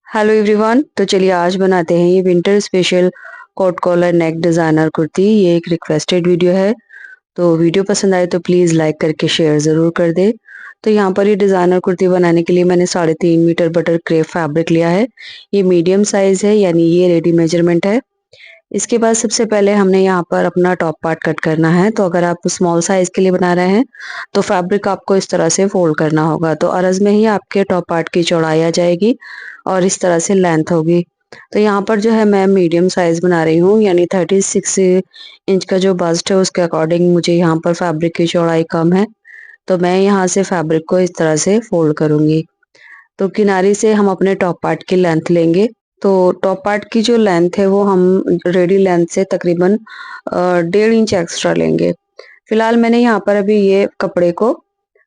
Hello everyone. तो चलिए आज बनाते हैं ये winter special coat collar neck designer kurti. ये एक रिक्वेस्टेड वीडियो है, तो वीडियो पसंद आए तो प्लीज़ लाइक करके शेयर ज़रूर कर दे। तो यहाँ पर ये डिज़ाइनर कुर्ती बनाने के लिए मैंने 3.5 मीटर बटर क्रेप फैब्रिक लिया है। ये मीडियम साइज़ है, यानी ये रेडी मेजरमेंट है। इसके बाद सबसे पहले हमने यहाँ पर अपना टॉप पार्ट कट करना है। तो अगर आप स्मॉल साइज़ के लिए बना रहे हैं तो फैब्रिक आपको इस तरह से फोल्ड करना होगा। तो अरज़ में ही आपके टॉप पार्ट की चौड़ाई आ जाएगी और इस तरह से लेंथ होगी। तो यहाँ पर जो है मैं मीडियम साइज़ बना रही हूँ, यानी 36 इंच का जो बस्ट है उसके अकॉर्डिंग मुझे यहाँ पर फैब्रिक की चौड़ाई कम है। तो मैं यहाँ से फैब्रिक को इस तरह से फोल्ड करूँगी। तो किनारे से हम अपने टॉप पार्ट की लेंथ लेंगे। तो टॉप पार्ट की जो लेंथ है वो हम रेडी लेंथ से तकरीबन 1.5 इंच एक्स्ट्रा लेंगे। फिलहाल मैंने यहाँ पर अभी ये कपड़े को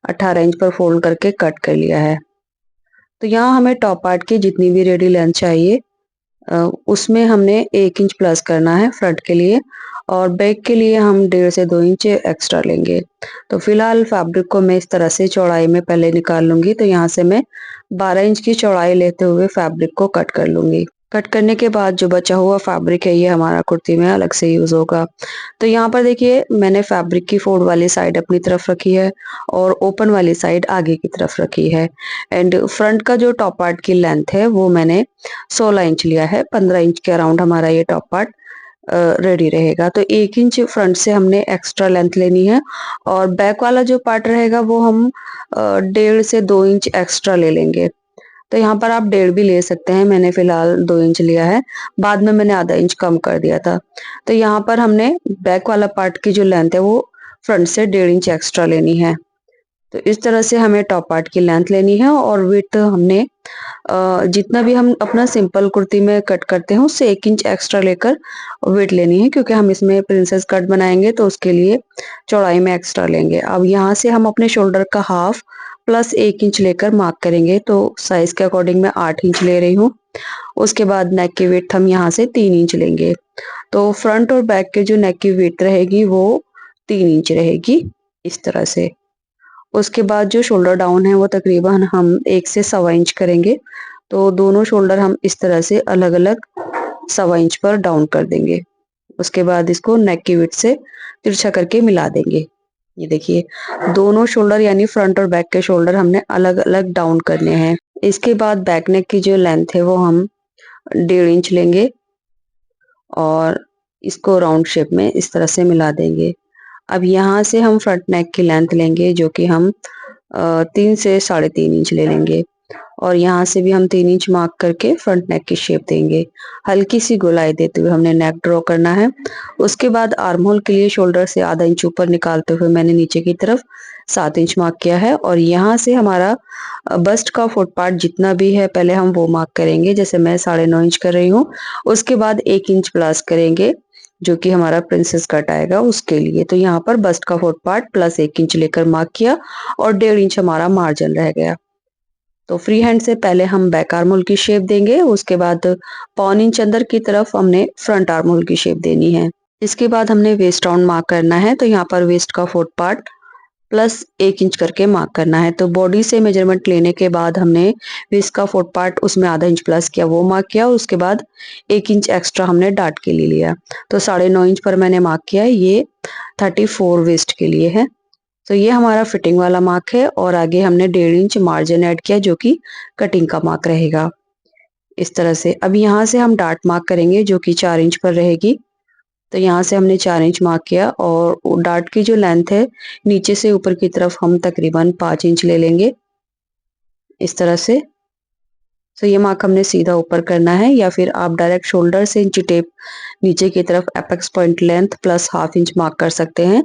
18 इंच पर फोल्ड करके कट कर लिया है। तो यहाँ हमें टॉप पार्ट की जितनी भी रेडी लेंथ चाहिए उसमें हमने 1 इंच प्लस करना है फ्रंट के लिए, और बैक के लिए हम 1.5 से 2 इंच एक्स्ट्रा लेंगे। तो फिलहाल फैब्रिक को मैं इस तरह से चौड़ाई में पहले निकाल लूंगी। तो यहाँ से मैं 12 इंच की चौड़ाई लेते हुए फैब्रिक को कट कर लूंगी। कट करने के बाद जो बचा हुआ फैब्रिक है ये हमारा कुर्ती में अलग से यूज होगा। तो यहाँ पर देखिए मैंने फैब्रिक की फोल्ड वाली साइड अपनी तरफ रखी है और ओपन वाली साइड आगे की तरफ रखी है। एंड फ्रंट का जो टॉप पार्ट की लेंथ है वो मैंने 16 इंच लिया है। 15 इंच के अराउंड हमारा ये टॉप पार्ट रेडी रहेगा। तो 1 इंच फ्रंट से हमने एक्स्ट्रा लेंथ लेनी है और बैक वाला जो पार्ट रहेगा वो हम 1.5 से 2 इंच एक्स्ट्रा ले लेंगे। तो यहाँ पर आप 1.5 भी ले सकते हैं, मैंने फिलहाल 2 इंच लिया है, बाद में मैंने आधा इंच कम कर दिया था। तो यहाँ पर हमने बैक वाला पार्ट की जो लेंथ है वो फ्रंट से 1.5 इंच एक्स्ट्रा लेनी है। तो इस तरह से हमें टॉप पार्ट की लेंथ लेनी है और विड्थ हमने जितना भी हम अपना सिंपल कुर्ती में कट करते हैं उससे 1 इंच एक्स्ट्रा लेकर विड्थ लेनी है, क्योंकि हम इसमें प्रिंसेस कट बनाएंगे तो उसके लिए चौड़ाई में एक्स्ट्रा लेंगे। अब यहाँ से हम अपने शोल्डर का हाफ प्लस 1 इंच लेकर मार्क करेंगे। तो साइज के अकॉर्डिंग मैं 8 इंच ले रही हूँ। उसके बाद नेक की विड्थ हम यहाँ से 3 इंच लेंगे। तो फ्रंट और बैक के जो नेक की विड्थ रहेगी वो 3 इंच रहेगी इस तरह से। उसके बाद जो शोल्डर डाउन है वो तकरीबन हम 1 से 1.25 इंच करेंगे। तो दोनों शोल्डर हम इस तरह से अलग अलग 1.25 इंच पर डाउन कर देंगे। उसके बाद इसको नेक की विड्थ से तिरछा करके मिला देंगे। ये देखिए दोनों शोल्डर यानी फ्रंट और बैक के शोल्डर हमने अलग अलग डाउन करने हैं। इसके बाद बैक नेक की जो लेंथ है वो हम 1.5 इंच लेंगे और इसको राउंड शेप में इस तरह से मिला देंगे। अब यहाँ से हम फ्रंट नेक की लेंथ लेंगे जो कि हम 3 से 3.5 इंच ले लेंगे और यहाँ से भी हम 3 इंच मार्क करके फ्रंट नेक की शेप देंगे। हल्की सी गोलाई देते हुए हमने नेक ड्रॉ करना है। उसके बाद आर्म होल के लिए शोल्डर से आधा इंच ऊपर निकालते हुए मैंने नीचे की तरफ 7 इंच मार्क किया है और यहाँ से हमारा बस्ट का फुट पार्ट जितना भी है पहले हम वो मार्क करेंगे। जैसे मैं 9.5 इंच कर रही हूँ, उसके बाद 1 इंच प्लस करेंगे जो कि हमारा प्रिंसेस कट आएगा उसके लिए। तो यहाँ पर बस्ट का फुट पार्ट प्लस 1 इंच लेकर मार्क किया और 1.5 इंच हमारा मार्जिन रह गया। तो फ्री हैंड से पहले हम बैक आर्म होल की शेप देंगे, उसके बाद 1.25 इंच अंदर की तरफ हमने फ्रंट आर्म होल की शेप देनी है। इसके बाद हमने वेस्ट राउंड मार्क करना है। तो यहाँ पर वेस्ट का फुट पार्ट प्लस 1 इंच करके मार्क करना है। तो बॉडी से मेजरमेंट लेने के बाद हमने वेस्ट का फुट पार्ट उसमें आधा इंच प्लस किया, वो मार्क किया। उसके बाद 1 इंच एक्स्ट्रा हमने डाट के लिए लिया। तो 9.5 इंच पर मैंने मार्क किया। ये 34 वेस्ट के लिए है। तो ये हमारा फिटिंग वाला मार्क है और आगे हमने 1.5 इंच मार्जिन ऐड किया जो कि कटिंग का मार्क रहेगा इस तरह से। अब यहाँ से हम डाट मार्क करेंगे जो कि 4 इंच पर रहेगी। तो यहाँ से हमने 4 इंच मार्क किया और डार्ट की जो लेंथ है नीचे से ऊपर की तरफ हम तकरीबन 5 इंच ले लेंगे इस तरह से। तो ये मार्क हमने सीधा ऊपर करना है, या फिर आप डायरेक्ट शोल्डर से इंची टेप नीचे की तरफ apex point length plus half inch mark कर सकते हैं।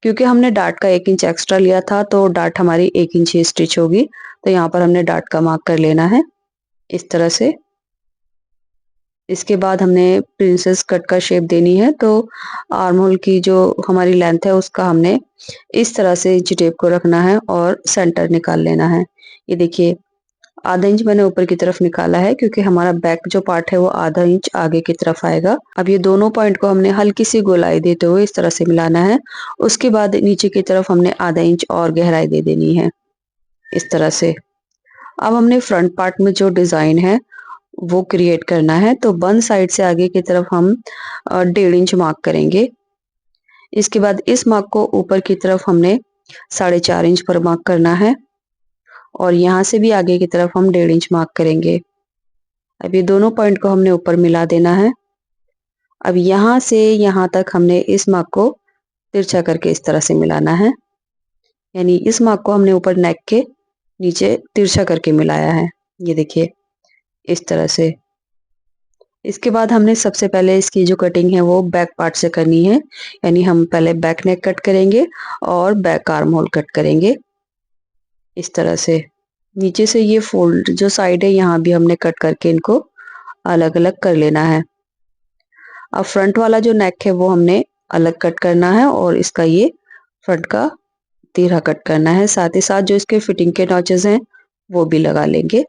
क्योंकि हमने डार्ट का 1 इंच एक्स्ट्रा लिया था तो डार्ट हमारी 1 इंच ही स्टिच होगी। तो यहाँ पर हमने डार्ट का मार्क कर लेना है इस तरह से। इसके बाद हमने प्रिंसेस कट का शेप देनी है। तो आर्म होल की जो हमारी लेंथ है उसका हमने इस तरह से इंची टेप को रखना है और सेंटर निकाल लेना है। ये देखिए आधा इंच मैंने ऊपर की तरफ निकाला है क्योंकि हमारा बैक जो पार्ट है वो आधा इंच आगे की तरफ आएगा। अब ये दोनों पॉइंट को हमने हल्की सी गोलाई देते हुए इस तरह से मिलाना है। उसके बाद नीचे की तरफ हमने आधा इंच और गहराई दे देनी है इस तरह से। अब हमने फ्रंट पार्ट में जो डिजाइन है वो क्रिएट करना है। तो बन साइड से आगे की तरफ हम 1.5 इंच मार्क करेंगे। इसके बाद इस मार्क को ऊपर की तरफ हमने 4.5 इंच पर मार्क करना है और यहाँ से भी आगे की तरफ हम 1.5 इंच मार्क करेंगे। अब ये दोनों पॉइंट को हमने ऊपर मिला देना है। अब यहाँ से यहाँ तक हमने इस मार्क को तिरछा करके इस तरह से मिलाना है, यानी इस मार्क को हमने ऊपर नेक के नीचे तिरछा करके मिलाया है। ये देखिए इस तरह से। इसके बाद हमने सबसे पहले इसकी जो कटिंग है वो बैक पार्ट से करनी है, यानी हम पहले बैक नेक कट करेंगे और बैक आर्म होल कट करेंगे इस तरह से। नीचे से ये फोल्ड जो साइड है यहाँ भी हमने कट करके इनको अलग अलग कर लेना है। अब फ्रंट वाला जो नेक है वो हमने अलग कट करना है और इसका ये फ्रंट का तिरछा कट करना है। साथ ही साथ जो इसके फिटिंग के नॉचेस हैं वो भी लगा लेंगे।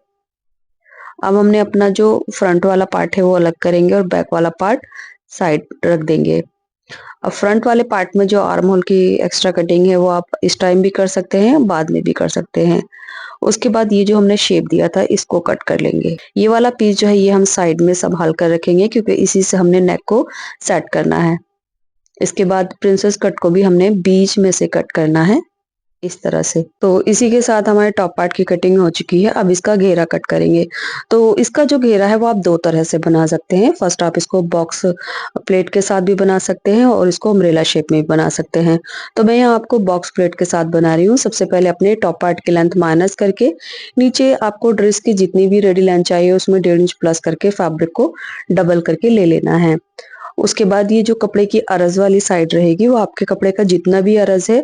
अब हमने अपना जो फ्रंट वाला पार्ट है वो अलग करेंगे और बैक वाला पार्ट साइड रख देंगे। अब फ्रंट वाले पार्ट में जो आर्म होल की एक्स्ट्रा कटिंग है वो आप इस टाइम भी कर सकते हैं, बाद में भी कर सकते हैं। उसके बाद ये जो हमने शेप दिया था इसको कट कर लेंगे। ये वाला पीस जो है ये हम साइड में संभाल कर रखेंगे क्योंकि इसी से हमने नेक को सेट करना है। इसके बाद प्रिंसेस कट को भी हमने बीच में से कट करना है इस तरह से। तो इसी के साथ हमारे टॉप पार्ट की कटिंग हो चुकी है। अब इसका घेरा कट करेंगे। तो इसका जो घेरा है वो आप दो तरह से बना सकते हैं। फर्स्ट आप इसको बॉक्स प्लेट के साथ भी बना सकते हैं और इसको अम्ब्रेला शेप में भी बना सकते हैं। तो मैं यहाँ आपको बॉक्स प्लेट के साथ बना रही हूँ। सबसे पहले अपने टॉप पार्ट की लेंथ माइनस करके नीचे आपको ड्रेस की जितनी भी रेडी लेंथ चाहिए उसमें 1.5 इंच प्लस करके फैब्रिक को डबल करके ले लेना है। उसके बाद ये जो कपड़े की अरज वाली साइड रहेगी वो आपके कपड़े का जितना भी अरज है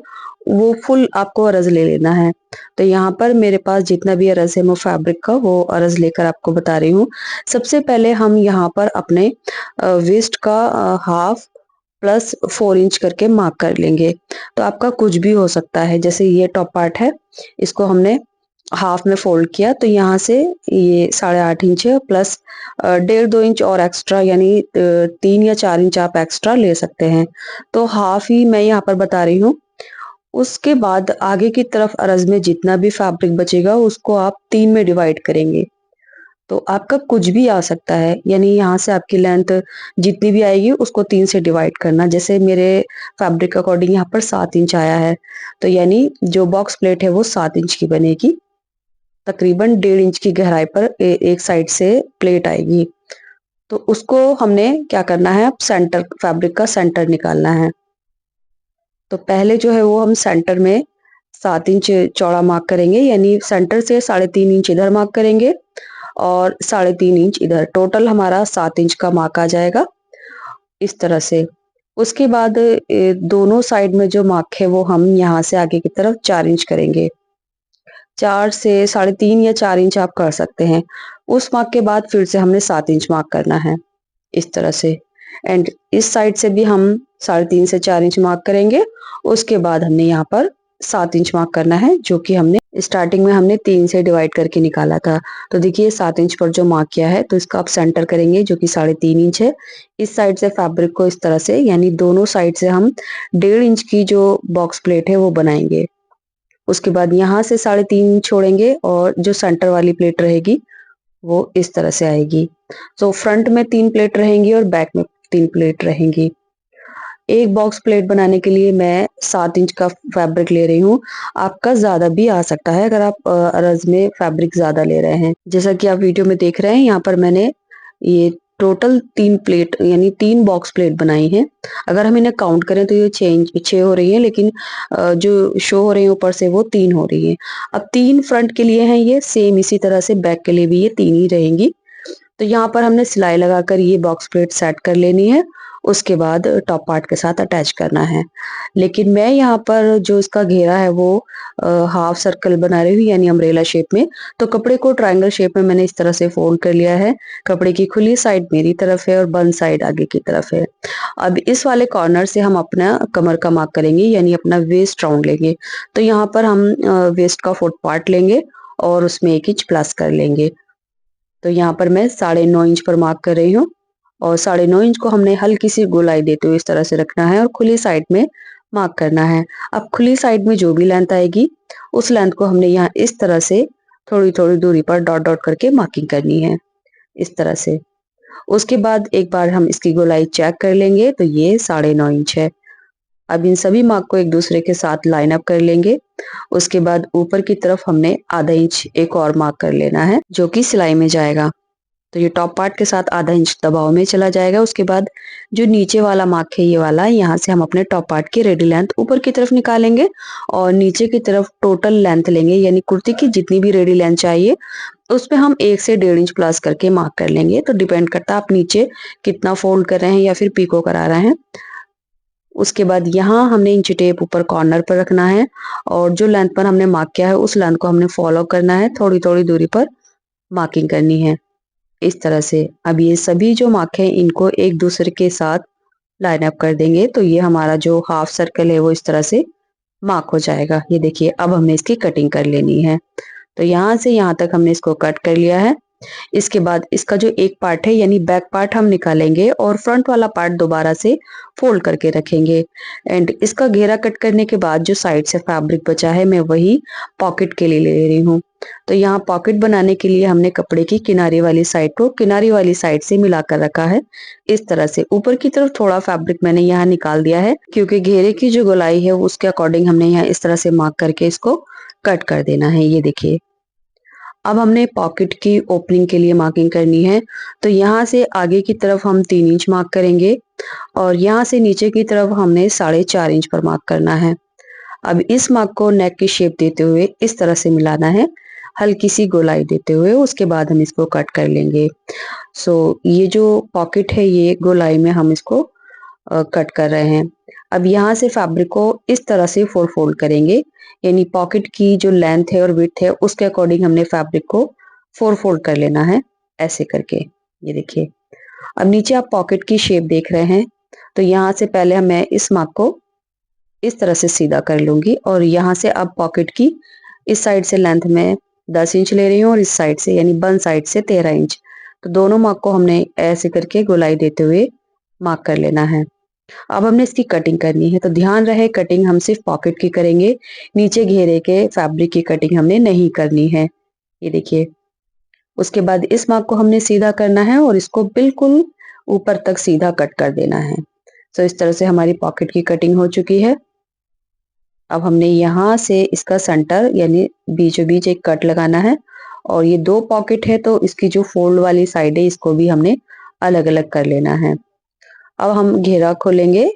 वो फुल आपको अरज ले लेना है। तो यहाँ पर मेरे पास जितना भी अरज है मैं फैब्रिक का वो अरज लेकर आपको बता रही हूँ। सबसे पहले हम यहाँ पर अपने वेस्ट का हाफ प्लस 4 इंच करके मार्क कर लेंगे। तो आपका कुछ भी हो सकता है, जैसे ये टॉप पार्ट है इसको हमने हाफ में फोल्ड किया तो यहाँ से ये 8.5 इंच है प्लस 1.5-2 इंच और एक्स्ट्रा, यानी 3 या 4 इंच आप एक्स्ट्रा ले सकते हैं। तो हाफ ही मैं यहाँ पर बता रही हूँ। उसके बाद आगे की तरफ अरज में जितना भी फैब्रिक बचेगा उसको आप 3 में डिवाइड करेंगे। तो आपका कुछ भी आ सकता है, यानी यहाँ से आपकी लेंथ जितनी भी आएगी उसको 3 से डिवाइड करना। जैसे मेरे फैब्रिक अकॉर्डिंग यहाँ पर 7 इंच आया है तो यानी जो बॉक्स प्लेट है वो 7 इंच की बनेगी। तकरीबन 1.5 इंच की गहराई पर एक साइड से प्लेट आएगी। तो उसको हमने क्या करना है, अब सेंटर फैब्रिक का सेंटर निकालना है। तो पहले जो है वो हम सेंटर में 7 इंच चौड़ा मार्क करेंगे, यानी सेंटर से 3.5 इंच इधर मार्क करेंगे और 3.5 इंच इधर। टोटल हमारा 7 इंच का मार्क आ जाएगा इस तरह से। उसके बाद दोनों साइड में जो मार्क है वो हम यहाँ से आगे की तरफ 4 इंच करेंगे। 4 से 3.5 या 4 इंच आप कर सकते हैं। उस मार्क के बाद फिर से हमने 7 इंच मार्क करना है इस तरह से। एंड इस साइड से भी हम 3.5 से 4 इंच मार्क करेंगे। उसके बाद हमने यहाँ पर 7 इंच मार्क करना है, जो कि हमने स्टार्टिंग में हमने 3 से डिवाइड करके निकाला था। तो देखिए 7 इंच पर जो मार्क किया है तो इसका आप सेंटर करेंगे जो कि 3.5 इंच है। इस साइड से फैब्रिक को इस तरह से, यानी दोनों साइड से हम 1.5 इंच की जो बॉक्स प्लेट है वो बनाएंगे। उसके बाद यहाँ से 3.5 छोड़ेंगे और जो सेंटर वाली प्लेट रहेगी वो इस तरह से आएगी। तो फ्रंट में 3 प्लेट रहेंगी और बैक में 3 प्लेट रहेंगी। एक बॉक्स प्लेट बनाने के लिए मैं 7 इंच का फैब्रिक ले रही हूँ। आपका ज्यादा भी आ सकता है अगर आप अरज में फैब्रिक ज्यादा ले रहे हैं। जैसा कि आप वीडियो में देख रहे हैं यहाँ पर मैंने ये टोटल 3 प्लेट यानी 3 बॉक्स प्लेट बनाई है। अगर हम इन्हें काउंट करें तो ये 6 हो रही है, लेकिन जो शो हो रही है ऊपर से वो 3 हो रही है। अब 3 फ्रंट के लिए हैं ये, सेम इसी तरह से बैक के लिए भी ये 3 ही रहेंगी। तो यहाँ पर हमने सिलाई लगाकर ये बॉक्स प्लेट सेट कर लेनी है। उसके बाद टॉप पार्ट के साथ अटैच करना है। लेकिन मैं यहाँ पर जो इसका घेरा है वो हाफ सर्कल बना रही हूँ, यानी अम्ब्रेला शेप में। तो कपड़े को ट्रायंगल शेप में मैंने इस तरह से फोल्ड कर लिया है। कपड़े की खुली साइड मेरी तरफ है और बंद साइड आगे की तरफ है। अब इस वाले कॉर्नर से हम अपना कमर का मार्क करेंगे, यानी अपना वेस्ट राउंड लेंगे। तो यहाँ पर हम वेस्ट का 4th पार्ट लेंगे और उसमें 1 इंच प्लस कर लेंगे। तो यहाँ पर मैं 9.5 इंच पर मार्क कर रही हूँ और 9.5 इंच को हमने हल्की सी गोलाई देते हुए इस तरह से रखना है और खुली साइड में मार्क करना है। अब खुली साइड में जो भी लेंथ आएगी उस लेंथ को हमने यहाँ इस तरह से थोड़ी थोड़ी दूरी पर डॉट डॉट करके मार्किंग करनी है। इस तरह से। उसके बाद एक बार हम इसकी गोलाई चेक कर लेंगे तो ये 9.5 इंच है। अब इन सभी मार्क को एक दूसरे के साथ लाइन अप कर लेंगे। उसके बाद ऊपर की तरफ हमने आधा इंच एक और मार्क कर लेना है जो कि सिलाई में जाएगा। तो ये टॉप पार्ट के साथ आधा इंच दबाव में चला जाएगा। उसके बाद जो नीचे वाला मार्क है ये वाला, यहाँ से हम अपने टॉप पार्ट की रेडी लेंथ ऊपर की तरफ निकालेंगे और नीचे की तरफ टोटल लेंथ लेंगे, यानी कुर्ती की जितनी भी रेडी लेंथ चाहिए उस पे हम 1 से 1.5 इंच प्लस करके मार्क कर लेंगे। तो डिपेंड करता है आप नीचे कितना फोल्ड कर रहे हैं या फिर पीको करा रहे हैं। उसके बाद यहाँ हमने इंची टेप ऊपर कॉर्नर पर रखना है और जो लेंथ पर हमने मार्क किया है उस लेंथ को हमने फॉलो करना है, थोड़ी थोड़ी दूरी पर मार्किंग करनी है इस तरह से। अब ये सभी जो मार्क है इनको एक दूसरे के साथ लाइन अप कर देंगे तो ये हमारा जो हाफ सर्कल है वो इस तरह से मार्क हो जाएगा। ये देखिए अब हमने इसकी कटिंग कर लेनी है। तो यहाँ से यहाँ तक हमने इसको कट कर लिया है। इसके बाद इसका जो एक पार्ट है यानी बैक पार्ट हम निकालेंगे और फ्रंट वाला पार्ट दोबारा से फोल्ड करके रखेंगे। एंड इसका घेरा कट करने के बाद जो साइड से फैब्रिक बचा है मैं वही पॉकेट के लिए ले रही हूँ। तो यहाँ पॉकेट बनाने के लिए हमने कपड़े की किनारे वाली साइड को किनारी वाली साइड से मिलाकर रखा है इस तरह से। ऊपर की तरफ थोड़ा फैब्रिक मैंने यहाँ निकाल दिया है क्योंकि घेरे की जो गोलाई है उसके अकॉर्डिंग हमने यहाँ इस तरह से मार्क करके इसको कट कर देना है। ये देखिए अब हमने पॉकेट की ओपनिंग के लिए मार्किंग करनी है। तो यहाँ से आगे की तरफ हम 3 इंच मार्क करेंगे और यहाँ से नीचे की तरफ हमने 4.5 इंच पर मार्क करना है। अब इस मार्क को नेक की शेप देते हुए इस तरह से मिलाना है, हल्की सी गोलाई देते हुए। उसके बाद हम इसको कट कर लेंगे। ये जो पॉकेट है ये गोलाई में हम इसको कट कर रहे हैं। अब यहाँ से फैब्रिक को इस तरह से फोल्ड करेंगे, यानी पॉकेट की जो लेंथ है और विड्थ है उसके अकॉर्डिंग हमने फैब्रिक को फोल्ड कर लेना है ऐसे करके। ये देखिए अब नीचे आप पॉकेट की शेप देख रहे हैं। तो यहाँ से पहले मैं इस मार्क को इस तरह से सीधा कर लूंगी और यहाँ से अब पॉकेट की इस साइड से लेंथ में 10 इंच ले रही हूँ और इस साइड से यानी बन साइड से 13 इंच। तो दोनों मार्क को हमने ऐसे करके गोलाई देते हुए मार्क कर लेना है। अब हमने इसकी कटिंग करनी है। तो ध्यान रहे कटिंग हम सिर्फ पॉकेट की करेंगे, नीचे घेरे के फैब्रिक की कटिंग हमने नहीं करनी है। ये देखिए उसके बाद इस मार्क को हमने सीधा करना है और इसको बिल्कुल ऊपर तक सीधा कट कर देना है। तो इस तरह से हमारी पॉकेट की कटिंग हो चुकी है। अब हमने यहाँ से इसका सेंटर यानी बीचों बीच एक कट लगाना है और ये 2 पॉकेट है तो इसकी जो फोल्ड वाली साइड है इसको भी हमने अलग अलग कर लेना है। अब हम घेरा खोलेंगे।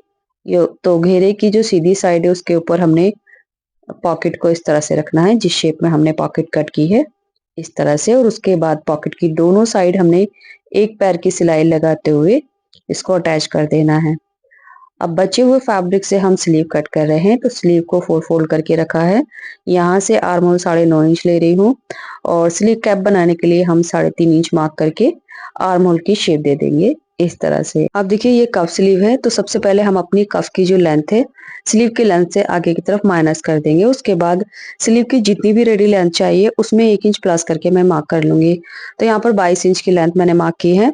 तो घेरे की जो सीधी साइड है उसके ऊपर हमने पॉकेट को इस तरह से रखना है जिस शेप में हमने पॉकेट कट की है इस तरह से। और उसके बाद पॉकेट की दोनों साइड हमने एक पैर की सिलाई लगाते हुए इसको अटैच कर देना है। अब बचे हुए फैब्रिक से हम स्लीव कट कर रहे हैं। तो स्लीव को फोल्ड करके रखा है। यहाँ से आर्म होल 9.5 इंच ले रही हूँ और स्लीव कैप बनाने के लिए हम 3.5 इंच मार्क करके आर्म होल की शेप दे देंगे इस तरह से। अब देखिए ये कफ स्लीव है तो सबसे पहले हम अपनी कफ की जो लेंथ है स्लीव की लेंथ से आगे की तरफ माइनस कर देंगे। उसके बाद स्लीव की जितनी भी रेडी लेंथ चाहिए उसमें 1 इंच प्लस करके मैं मार्क कर लूंगी। तो यहाँ पर 22 इंच की लेंथ मैंने मार्क की है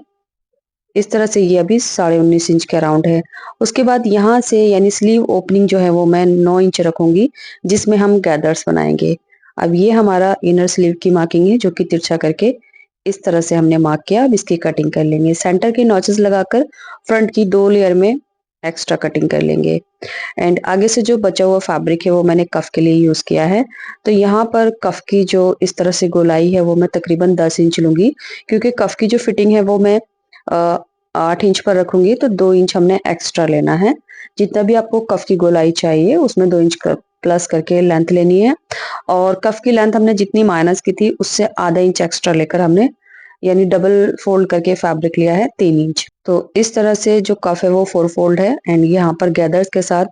इस तरह से। ये अभी 19.5 इंच के अराउंड है। उसके बाद यहाँ से यानी स्लीव ओपनिंग जो है वो मैं 9 इंच रखूंगी जिसमें हम गैदर्स बनाएंगे। अब ये हमारा इनर स्लीव की मार्किंग है जो कि तिरछा करके इस तरह से हमने मार्क किया। अब इसकी कटिंग कर लेंगे। सेंटर के नॉचेस लगाकर फ्रंट की 2 लेयर में एक्स्ट्रा कटिंग कर लेंगे। एंड आगे से जो बचा हुआ फैब्रिक है वो मैंने कफ के लिए यूज किया है। तो यहाँ पर कफ की जो इस तरह से गोलाई है वो मैं तकरीबन 10 इंच लूंगी क्योंकि कफ की जो फिटिंग है वो मैं 8 इंच पर रखूंगी। तो 2 इंच हमने एक्स्ट्रा लेना है। जितना भी आपको कफ की गोलाई चाहिए उसमें 2 इंच प्लस करके लेंथ लेनी है। और कफ की लेंथ हमने जितनी माइनस की थी उससे आधा इंच एक्स्ट्रा लेकर हमने यानी डबल फोल्ड करके फैब्रिक लिया है 3 इंच। तो इस तरह से जो कफ है वो 4 फोल्ड है एंड यहाँ पर गैदर्स के साथ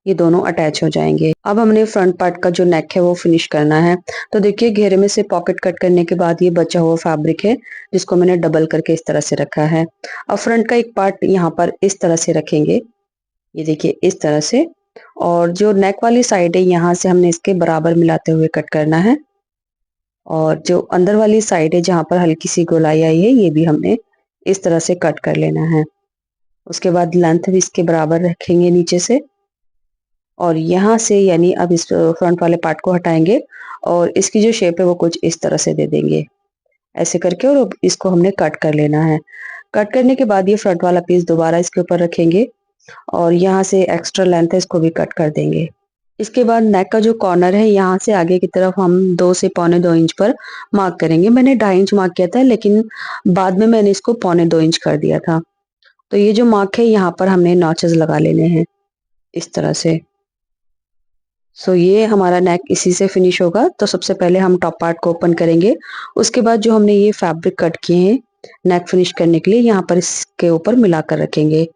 ये दोनों अटैच हो जाएंगे। अब हमने फ्रंट पार्ट का जो नेक है वो फिनिश करना है। तो देखिए घेरे में से पॉकेट कट करने के बाद ये बचा हुआ फैब्रिक है जिसको मैंने डबल करके इस तरह से रखा है। अब फ्रंट का एक पार्ट यहाँ पर इस तरह से रखेंगे, ये देखिए इस तरह से। और जो नेक वाली साइड है यहाँ से हमने इसके बराबर मिलाते हुए कट करना है और जो अंदर वाली साइड है जहाँ पर हल्की सी गोलाई आई है ये भी हमने इस तरह से कट कर लेना है। उसके बाद लेंथ भी इसके बराबर रखेंगे नीचे से और यहाँ से यानी अब इस फ्रंट वाले पार्ट को हटाएंगे और इसकी जो शेप है वो कुछ इस तरह से दे देंगे ऐसे करके, और अब इसको हमने कट कर लेना है। कट करने के बाद ये फ्रंट वाला पीस दोबारा इसके ऊपर रखेंगे और यहाँ से एक्स्ट्रा लेंथ है इसको भी कट कर देंगे। इसके बाद नेक का जो कॉर्नर है यहाँ से आगे की तरफ हम 2 से पौने 2 इंच पर मार्क करेंगे। मैंने 2.5 इंच मार्क किया था, लेकिन बाद में मैंने इसको पौने 2 इंच कर दिया था। तो ये जो मार्क है यहाँ पर हमने नॉचेस लगा लेने हैं इस तरह से। सो ये हमारा नेक इसी से फिनिश होगा। तो सबसे पहले हम टॉप पार्ट को ओपन करेंगे, उसके बाद जो हमने ये फैब्रिक कट किए हैं नेक फिनिश करने के लिए यहाँ पर इसके ऊपर मिलाकर रखेंगे।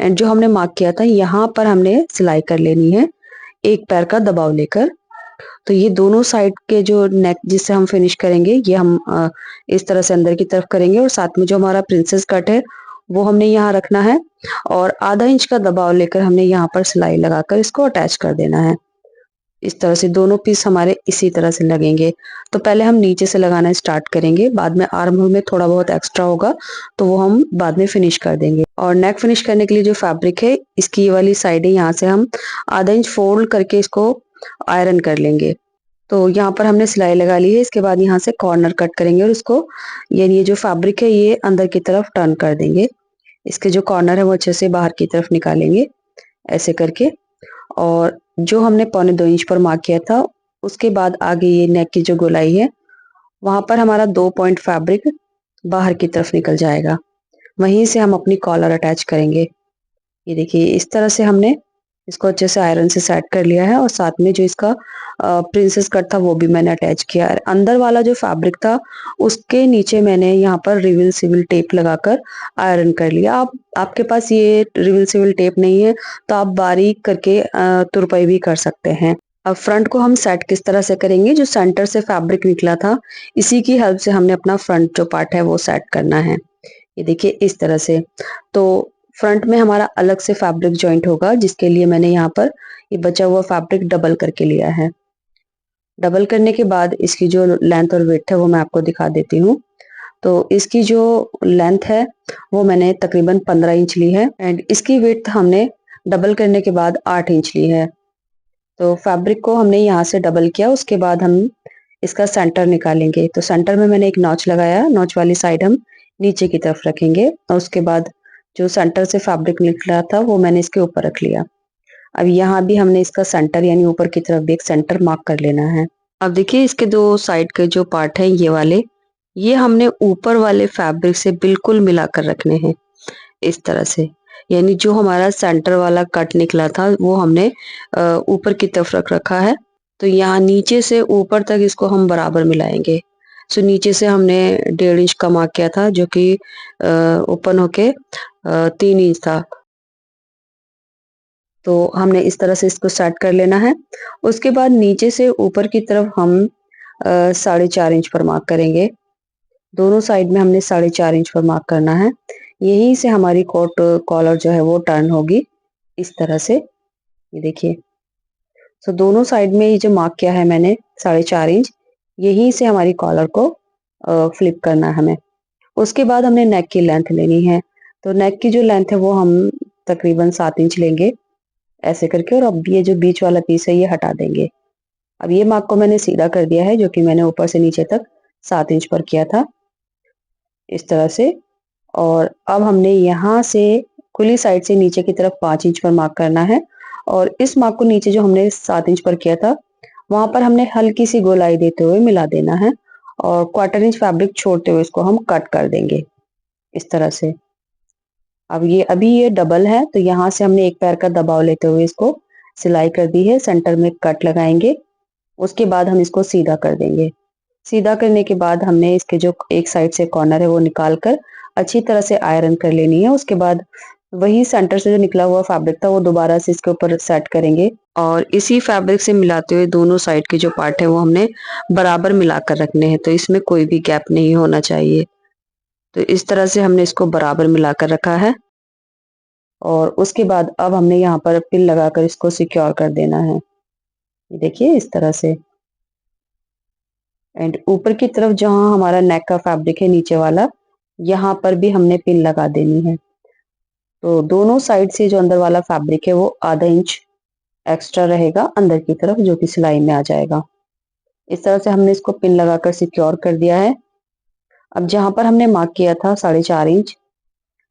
एंड जो हमने मार्क किया था यहाँ पर हमने सिलाई कर लेनी है एक पैर का दबाव लेकर। तो ये दोनों साइड के जो नेक जिससे हम फिनिश करेंगे ये हम इस तरह से अंदर की तरफ करेंगे, और साथ में जो हमारा प्रिंसेस कट है वो हमने यहाँ रखना है, और आधा इंच का दबाव लेकर हमने यहाँ पर सिलाई लगाकर इसको अटैच कर देना है। इस तरह से दोनों पीस हमारे इसी तरह से लगेंगे। तो पहले हम नीचे से लगाना स्टार्ट करेंगे, बाद में आर्म होल में थोड़ा बहुत एक्स्ट्रा होगा तो वो हम बाद में फिनिश कर देंगे। और नेक फिनिश करने के लिए जो फैब्रिक है इसकी ये वाली साइड है, यहाँ से हम आधा इंच फोल्ड करके इसको आयरन कर लेंगे। तो यहाँ पर हमने सिलाई लगा ली है। इसके बाद यहाँ से कॉर्नर कट करेंगे और उसको ये जो फैब्रिक है ये अंदर की तरफ टर्न कर देंगे। इसके जो कॉर्नर है वो अच्छे से बाहर की तरफ निकालेंगे ऐसे करके। और जो हमने पौने 2 इंच पर मार्क किया था उसके बाद आगे ये नेक की जो गोलाई है वहां पर हमारा 2 पॉइंट फैब्रिक बाहर की तरफ निकल जाएगा, वहीं से हम अपनी कॉलर अटैच करेंगे। ये देखिए इस तरह से हमने इसको अच्छे से आयरन से सेट कर लिया है, और साथ में जो इसका प्रिंसेस कट था वो भी मैंने अटैच किया। अंदर वाला जो फैब्रिक था उसके नीचे मैंने यहाँ पर रिविल सिविल टेप लगाकर आयरन कर लिया। आपके पास ये रिविल सिविल टेप नहीं है तो आप बारीक करके तुरपाई भी कर सकते हैं। अब फ्रंट को हम सेट किस तरह से करेंगे, जो सेंटर से फैब्रिक निकला था इसी की हेल्प से हमने अपना फ्रंट जो पार्ट है वो सेट करना है। ये देखिए इस तरह से। तो फ्रंट में हमारा अलग से फैब्रिक जॉइंट होगा, जिसके लिए मैंने यहाँ पर ये बचा हुआ फैब्रिक डबल करके लिया है। डबल करने के बाद इसकी जो लेंथ और विड्थ है वो मैं आपको दिखा देती हूँ। तो इसकी जो लेंथ है वो मैंने तकरीबन 15 इंच ली है, एंड इसकी विड्थ हमने डबल करने के बाद 8 इंच ली है। तो फैब्रिक को हमने यहाँ से डबल किया, उसके बाद हम इसका सेंटर निकालेंगे। तो सेंटर में मैंने एक नॉच लगाया, नॉच वाली साइड हम नीचे की तरफ रखेंगे, और उसके बाद जो सेंटर से फैब्रिक निकला था वो मैंने इसके ऊपर रख लिया। अब यहाँ भी हमने इसका सेंटर यानी ऊपर की तरफ भी एक सेंटर मार्क कर लेना है। अब देखिए इसके दो साइड के जो पार्ट हैं ये वाले, ये हमने ऊपर वाले फैब्रिक से बिल्कुल मिलाकर रखने हैं इस तरह से। यानी जो हमारा सेंटर वाला कट निकला था वो हमने ऊपर की तरफ रख रखा है। तो यहाँ नीचे से ऊपर तक इसको हम बराबर मिलाएंगे। सो नीचे से हमने 1.5 इंच का मार्क किया था, जो कि ओपन होके 3 इंच था। तो हमने इस तरह से इसको सेट कर लेना है। उसके बाद नीचे से ऊपर की तरफ हम 4.5 इंच पर मार्क करेंगे। दोनों साइड में हमने 4.5 इंच पर मार्क करना है। यहीं से हमारी कोट कॉलर जो है वो टर्न होगी इस तरह से। ये देखिए, तो दोनों साइड में ये जो मार्क किया है मैंने 4.5 इंच, यहीं से हमारी कॉलर को फ्लिप करना है हमें। उसके बाद हमने नेक की लेंथ लेनी है। तो नेक की जो लेंथ है वो हम तकरीबन 7 इंच लेंगे ऐसे करके, और अब ये जो बीच वाला पीस है ये हटा देंगे। अब ये मार्क को मैंने सीधा कर दिया है, जो कि मैंने ऊपर से नीचे तक 7 इंच पर किया था इस तरह से। और अब हमने यहाँ से खुली साइड से नीचे की तरफ 5 इंच पर मार्क करना है, और इस मार्क को नीचे जो हमने 7 इंच पर किया था वहां पर हमने हल्की सी गोलाई देते हुए मिला देना है, और 1/4 इंच फैब्रिक छोड़ते हुए इसको हम कट कर देंगे इस तरह से। अब ये अभी ये डबल है तो यहाँ से हमने एक पैर का दबाव लेते हुए इसको सिलाई कर दी है, सेंटर में कट लगाएंगे। उसके बाद हम इसको सीधा कर देंगे। सीधा करने के बाद हमने इसके जो एक साइड से कॉर्नर है वो निकाल कर अच्छी तरह से आयरन कर लेनी है। उसके बाद वही सेंटर से जो निकला हुआ फैब्रिक था वो दोबारा से इसके ऊपर सेट करेंगे, और इसी फैब्रिक से मिलाते हुए दोनों साइड के जो पार्ट है वो हमने बराबर मिलाकर रखने हैं। तो इसमें कोई भी गैप नहीं होना चाहिए। तो इस तरह से हमने इसको बराबर मिलाकर रखा है, और उसके बाद अब हमने यहाँ पर पिन लगाकर इसको सिक्योर कर देना है। ये देखिए इस तरह से। एंड ऊपर की तरफ जहां हमारा नेक का फैब्रिक है नीचे वाला, यहाँ पर भी हमने पिन लगा देनी है। तो दोनों साइड से जो अंदर वाला फैब्रिक है वो आधा इंच एक्स्ट्रा रहेगा अंदर की तरफ, जो कि सिलाई में आ जाएगा। इस तरह से हमने इसको पिन लगाकर सिक्योर कर दिया है। अब जहां पर हमने मार्क किया था 4.5 इंच,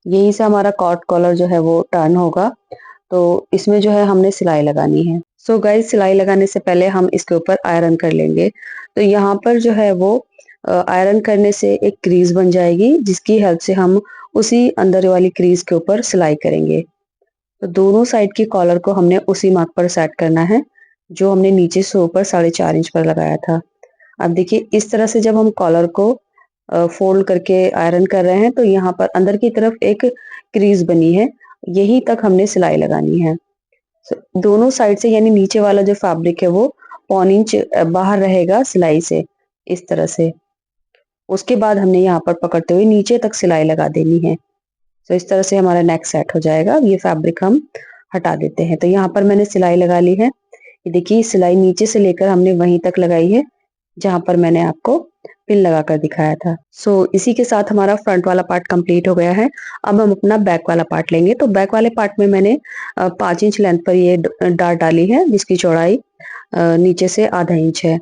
यहीं से हमारा कॉट कॉलर जो है वो टर्न होगा। तो इसमें जो है हमने सिलाई लगानी है। सो गाइस, सिलाई लगाने से पहले हम इसके ऊपर आयरन कर लेंगे। तो यहाँ पर जो है वो आयरन करने से एक क्रीज बन जाएगी, जिसकी हेल्प से हम उसी अंदर वाली क्रीज के ऊपर सिलाई करेंगे। तो दोनों साइड की कॉलर को हमने उसी मार्क पर सेट करना है, जो हमने नीचे से ऊपर 4.5 इंच पर लगाया था। अब देखिए, इस तरह से जब हम कॉलर को फोल्ड करके आयरन कर रहे हैं, तो यहाँ पर अंदर की तरफ एक क्रीज बनी है, यहीं तक हमने सिलाई लगानी है। दोनों साइड से, यानी नीचे वाला जो फैब्रिक है वो 1.25 इंच बाहर रहेगा सिलाई से, इस तरह से। उसके बाद हमने यहाँ पर पकड़ते हुए नीचे तक सिलाई लगा देनी है। तो इस तरह से हमारा नेक सेट हो जाएगा। अब ये फैब्रिक हम हटा देते हैं। तो यहाँ पर मैंने सिलाई लगा ली है। ये देखिए, सिलाई नीचे से लेकर हमने वहीं तक लगाई है जहां पर मैंने आपको पिन लगाकर दिखाया था। इसी के साथ हमारा फ्रंट वाला पार्ट कंप्लीट हो गया है। अब हम अपना बैक वाला पार्ट लेंगे। तो बैक वाले पार्ट में मैंने 5 इंच लेंथ पर ये डार्ट डाली है, जिसकी चौड़ाई नीचे से आधा इंच है।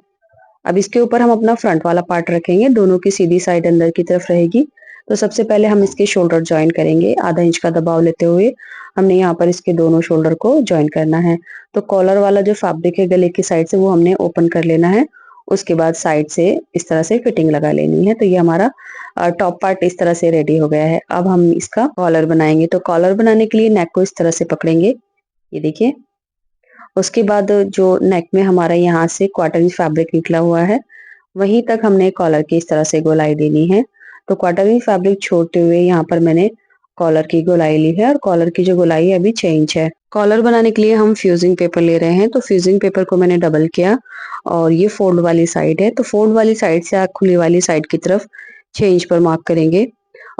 अब इसके ऊपर हम अपना फ्रंट वाला पार्ट रखेंगे, दोनों की सीधी साइड अंदर की तरफ रहेगी। तो सबसे पहले हम इसके शोल्डर ज्वाइन करेंगे। आधा इंच का दबाव लेते हुए हमने यहाँ पर इसके दोनों शोल्डर को ज्वाइन करना है। तो कॉलर वाला जो फैब्रिक है गले की साइड से, वो हमने ओपन कर लेना है। उसके बाद साइड से इस तरह से फिटिंग लगा लेनी है। तो ये हमारा टॉप पार्ट इस तरह से रेडी हो गया है। अब हम इसका कॉलर बनाएंगे। तो कॉलर बनाने के लिए नेक को इस तरह से पकड़ेंगे, ये देखिए। उसके बाद जो नेक में हमारा यहाँ से 1/4 इंच फैब्रिक निकला हुआ है, वहीं तक हमने कॉलर की इस तरह से गोलाई देनी है। तो 1/4 इंच फैब्रिक छोड़ते हुए यहाँ पर मैंने कॉलर की गोलाई ली है, और कॉलर की जो गोलाई है अभी 6 इंच है। कॉलर बनाने के लिए हम फ्यूजिंग पेपर ले रहे हैं। तो फ्यूजिंग पेपर को मैंने डबल किया, और ये फोल्ड वाली साइड है। तो फोल्ड वाली साइड से खुली वाली साइड की तरफ 6 इंच पर मार्क करेंगे,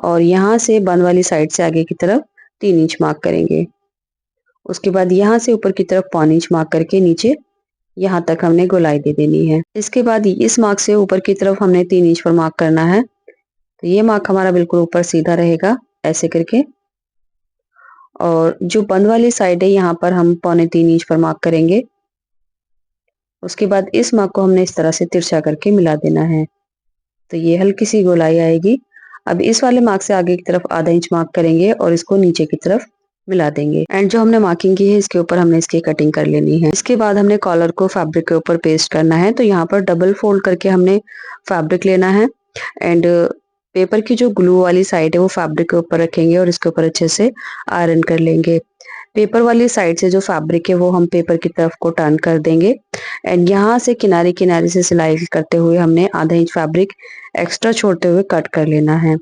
और यहाँ से बंद वाली साइड से आगे की तरफ 3 इंच मार्क करेंगे। उसके बाद यहाँ से ऊपर की तरफ 1/4 इंच मार्क करके नीचे यहाँ तक हमने गोलाई दे देनी है। इसके बाद इस मार्क से ऊपर की तरफ हमने 3 इंच पर मार्क करना है। तो ये मार्क हमारा बिल्कुल ऊपर सीधा रहेगा, ऐसे करके। और जो बंद वाली साइड है, यहाँ पर हम 2.25 इंच पर मार्क करेंगे। उसके बाद इस मार्क को हमने इस तरह से तिरछा करके मिला देना है। तो ये हल्की सी गोलाई आएगी। अब इस वाले मार्क से आगे की तरफ आधा इंच मार्क करेंगे, और इसको नीचे की तरफ मिला देंगे। एंड जो हमने मार्किंग की है, इसके ऊपर हमने इसकी कटिंग कर लेनी है। इसके बाद हमने कॉलर को फैब्रिक के ऊपर पेस्ट करना है। तो यहाँ पर डबल फोल्ड करके हमने फैब्रिक लेना है, एंड पेपर की जो ग्लू वाली साइड है वो फैब्रिक के ऊपर रखेंगे, और इसके ऊपर अच्छे से आयरन कर लेंगे। पेपर वाली साइड से जो फैब्रिक है वो हम पेपर की तरफ को टर्न कर देंगे, एंड यहाँ से किनारे किनारे से सिलाई करते हुए हमने आधा इंच फैब्रिक एक्स्ट्रा छोड़ते हुए कट कर लेना है।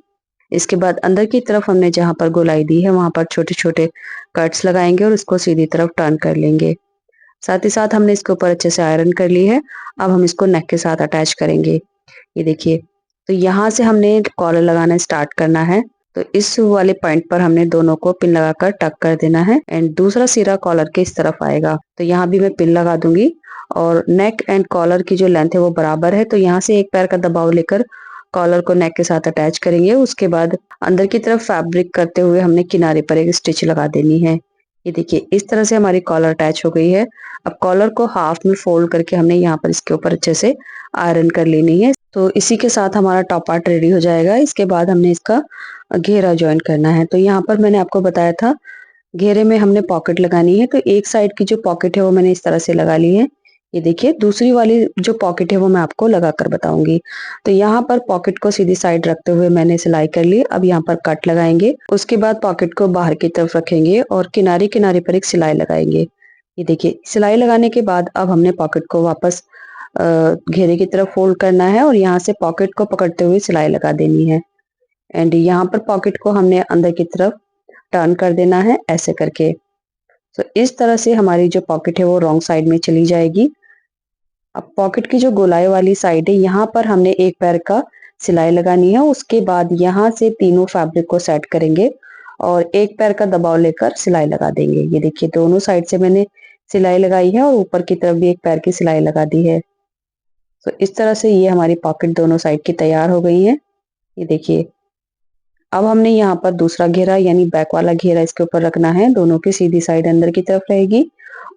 इसके बाद अंदर की तरफ हमने जहां पर गोलाई दी है, वहां पर छोटे छोटे कट्स लगाएंगे, और इसको सीधी तरफ टर्न कर लेंगे। साथ ही साथ हमने इसके ऊपर अच्छे से आयरन कर ली है। अब हम इसको नेक के साथ अटैच करेंगे, ये देखिए। तो यहाँ से हमने कॉलर लगाना स्टार्ट करना है। तो इस वाले पॉइंट पर हमने दोनों को पिन लगाकर टक कर देना है, एंड दूसरा सिरा कॉलर के इस तरफ आएगा। तो यहाँ भी मैं पिन लगा दूंगी, और नेक एंड कॉलर की जो लेंथ है वो बराबर है। तो यहाँ से एक पैर का दबाव लेकर कॉलर को नेक के साथ अटैच करेंगे। उसके बाद अंदर की तरफ फैब्रिक करते हुए हमने किनारे पर एक स्टिच लगा देनी है। ये देखिए, इस तरह से हमारी कॉलर अटैच हो गई है। अब कॉलर को हाफ में फोल्ड करके हमने यहाँ पर इसके ऊपर अच्छे से आयरन कर लेनी है। तो इसी के साथ हमारा टॉप पार्ट रेडी हो जाएगा। इसके बाद हमने इसका घेरा ज्वाइन करना है। तो यहाँ पर मैंने आपको बताया था, घेरे में हमने पॉकेट लगानी है। तो एक साइड की जो पॉकेट है वो मैंने इस तरह से लगा ली है, ये देखिए। दूसरी वाली जो पॉकेट है वो मैं आपको लगा कर बताऊंगी। तो यहाँ पर पॉकेट को सीधी साइड रखते हुए मैंने सिलाई कर ली। अब यहाँ पर कट लगाएंगे। उसके बाद पॉकेट को बाहर की तरफ रखेंगे, और किनारे किनारे पर एक सिलाई लगाएंगे, ये देखिए। सिलाई लगाने के बाद अब हमने पॉकेट को वापस घेरे की तरफ फोल्ड करना है, और यहाँ से पॉकेट को पकड़ते हुए सिलाई लगा देनी है। एंड यहाँ पर पॉकेट को हमने अंदर की तरफ टर्न कर देना है, ऐसे करके। तो इस तरह से हमारी जो पॉकेट है वो रॉन्ग साइड में चली जाएगी। अब पॉकेट की जो गोलाई वाली साइड है, यहाँ पर हमने एक पैर का सिलाई लगानी है। उसके बाद यहाँ से तीनों फैब्रिक को सेट करेंगे, और एक पैर का दबाव लेकर सिलाई लगा देंगे। ये देखिए, दोनों साइड से मैंने सिलाई लगाई है, और ऊपर की तरफ भी एक पैर की सिलाई लगा दी है। तो इस तरह से ये हमारी पॉकेट दोनों साइड की तैयार हो गई है, ये देखिए। अब हमने यहाँ पर दूसरा घेरा, यानी बैक वाला घेरा इसके ऊपर रखना है। दोनों की सीधी साइड अंदर की तरफ रहेगी।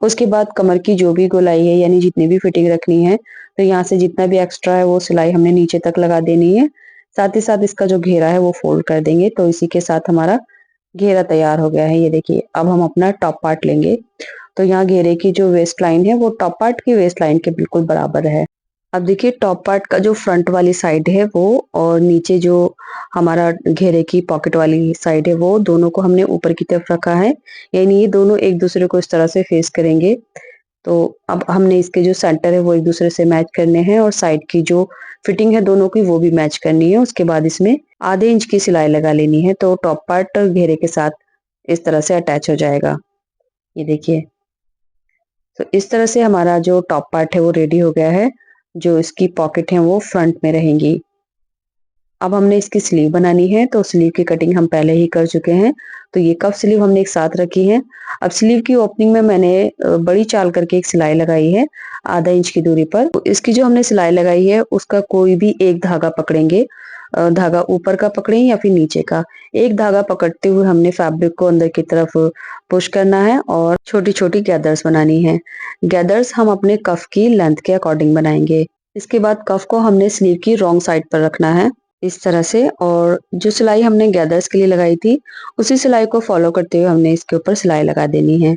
उसके बाद कमर की जो भी गोलाई है, यानी जितनी भी फिटिंग रखनी है, तो यहाँ से जितना भी एक्स्ट्रा है वो सिलाई हमने नीचे तक लगा देनी है। साथ ही साथ इसका जो घेरा है वो फोल्ड कर देंगे। तो इसी के साथ हमारा घेरा तैयार हो गया है। ये देखिए, अब हम अपना टॉप पार्ट लेंगे। तो यहाँ घेरे की जो वेस्ट लाइन है वो टॉप पार्ट की वेस्ट लाइन के बिल्कुल बराबर है। अब देखिए, टॉप पार्ट का जो फ्रंट वाली साइड है वो और नीचे जो हमारा घेरे की पॉकेट वाली साइड है वो दोनों को हमने ऊपर की तरफ रखा है, यानी ये दोनों एक दूसरे को इस तरह से फेस करेंगे। तो अब हमने इसके जो सेंटर है वो एक दूसरे से मैच करने हैं और साइड की जो फिटिंग है दोनों की वो भी मैच करनी है। उसके बाद इसमें आधे इंच की सिलाई लगा लेनी है, तो टॉप पार्ट घेरे के साथ इस तरह से अटैच हो जाएगा। ये देखिए, तो इस तरह से हमारा जो टॉप पार्ट है वो रेडी हो गया है। जो इसकी पॉकेट है वो फ्रंट में रहेंगी। अब हमने इसकी स्लीव बनानी है, तो स्लीव की कटिंग हम पहले ही कर चुके हैं। तो ये कफ स्लीव हमने एक साथ रखी है। अब स्लीव की ओपनिंग में मैंने बड़ी चाल करके एक सिलाई लगाई है आधा इंच की दूरी पर। तो इसकी जो हमने सिलाई लगाई है उसका कोई भी एक धागा पकड़ेंगे। धागा ऊपर का पकड़ें या फिर नीचे का। एक धागा पकड़ते हुए हमने फैब्रिक को अंदर की तरफ पुश करना है और छोटी छोटी गैदर्स बनानी है। गैदर्स हम अपने कफ की लेंथ के अकॉर्डिंग बनाएंगे। इसके बाद कफ को हमने स्लीव की रॉन्ग साइड पर रखना है इस तरह से, और जो सिलाई हमने गैदर्स के लिए लगाई थी उसी सिलाई को फॉलो करते हुए हमने इसके ऊपर सिलाई लगा देनी है।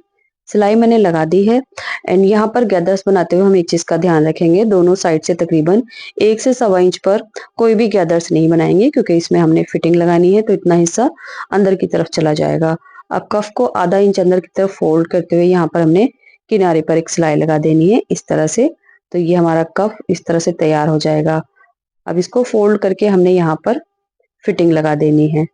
सिलाई मैंने लगा दी है। एंड यहाँ पर गैदर्स बनाते हुए हम एक चीज का ध्यान रखेंगे, दोनों साइड से तकरीबन 1 से सवा इंच पर कोई भी गैदर्स नहीं बनाएंगे, क्योंकि इसमें हमने फिटिंग लगानी है तो इतना हिस्सा अंदर की तरफ चला जाएगा। अब कफ को आधा इंच अंदर की तरफ फोल्ड करते हुए यहाँ पर हमने किनारे पर एक सिलाई लगा देनी है इस तरह से। तो ये हमारा कफ इस तरह से तैयार हो जाएगा। अब इसको फोल्ड करके हमने यहाँ पर फिटिंग लगा देनी है।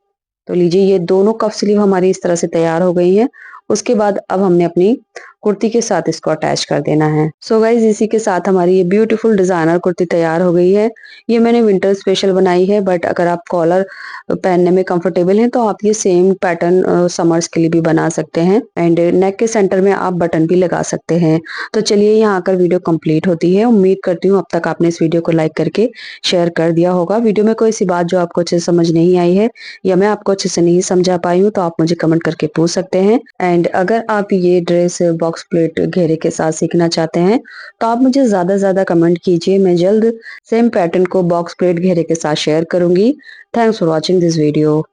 तो लीजिए, ये दोनों कफ स्लीव हमारी इस तरह से तैयार हो गई है। उसके बाद अब हमने अपनी कुर्ती के साथ इसको अटैच कर देना है। सो गाइज, इसी के साथ हमारी ये ब्यूटीफुल डिजाइनर कुर्ती तैयार हो गई है। ये मैंने विंटर स्पेशल बनाई है, बट अगर आप कॉलर पहनने में कंफर्टेबल हैं तो आप ये सेम पैटर्न समर्स के लिए भी बना सकते हैं। एंड नेक के सेंटर में आप बटन भी लगा सकते हैं। तो चलिए, यहाँ आकर वीडियो कंप्लीट होती है। उम्मीद करती हूँ अब तक आपने इस वीडियो को लाइक करके शेयर कर दिया होगा। वीडियो में कोई सी बात जो आपको अच्छे से समझ नहीं आई है या मैं आपको अच्छे से नहीं समझा पाई हूँ तो आप मुझे कमेंट करके पूछ सकते हैं। एंड अगर आप ये ड्रेस बॉक्स प्लेट घेरे के साथ सीखना चाहते हैं तो आप मुझे ज्यादा कमेंट कीजिए। मैं जल्द सेम पैटर्न को बॉक्स प्लेट घेरे के साथ शेयर करूंगी। Thanks for watching this video.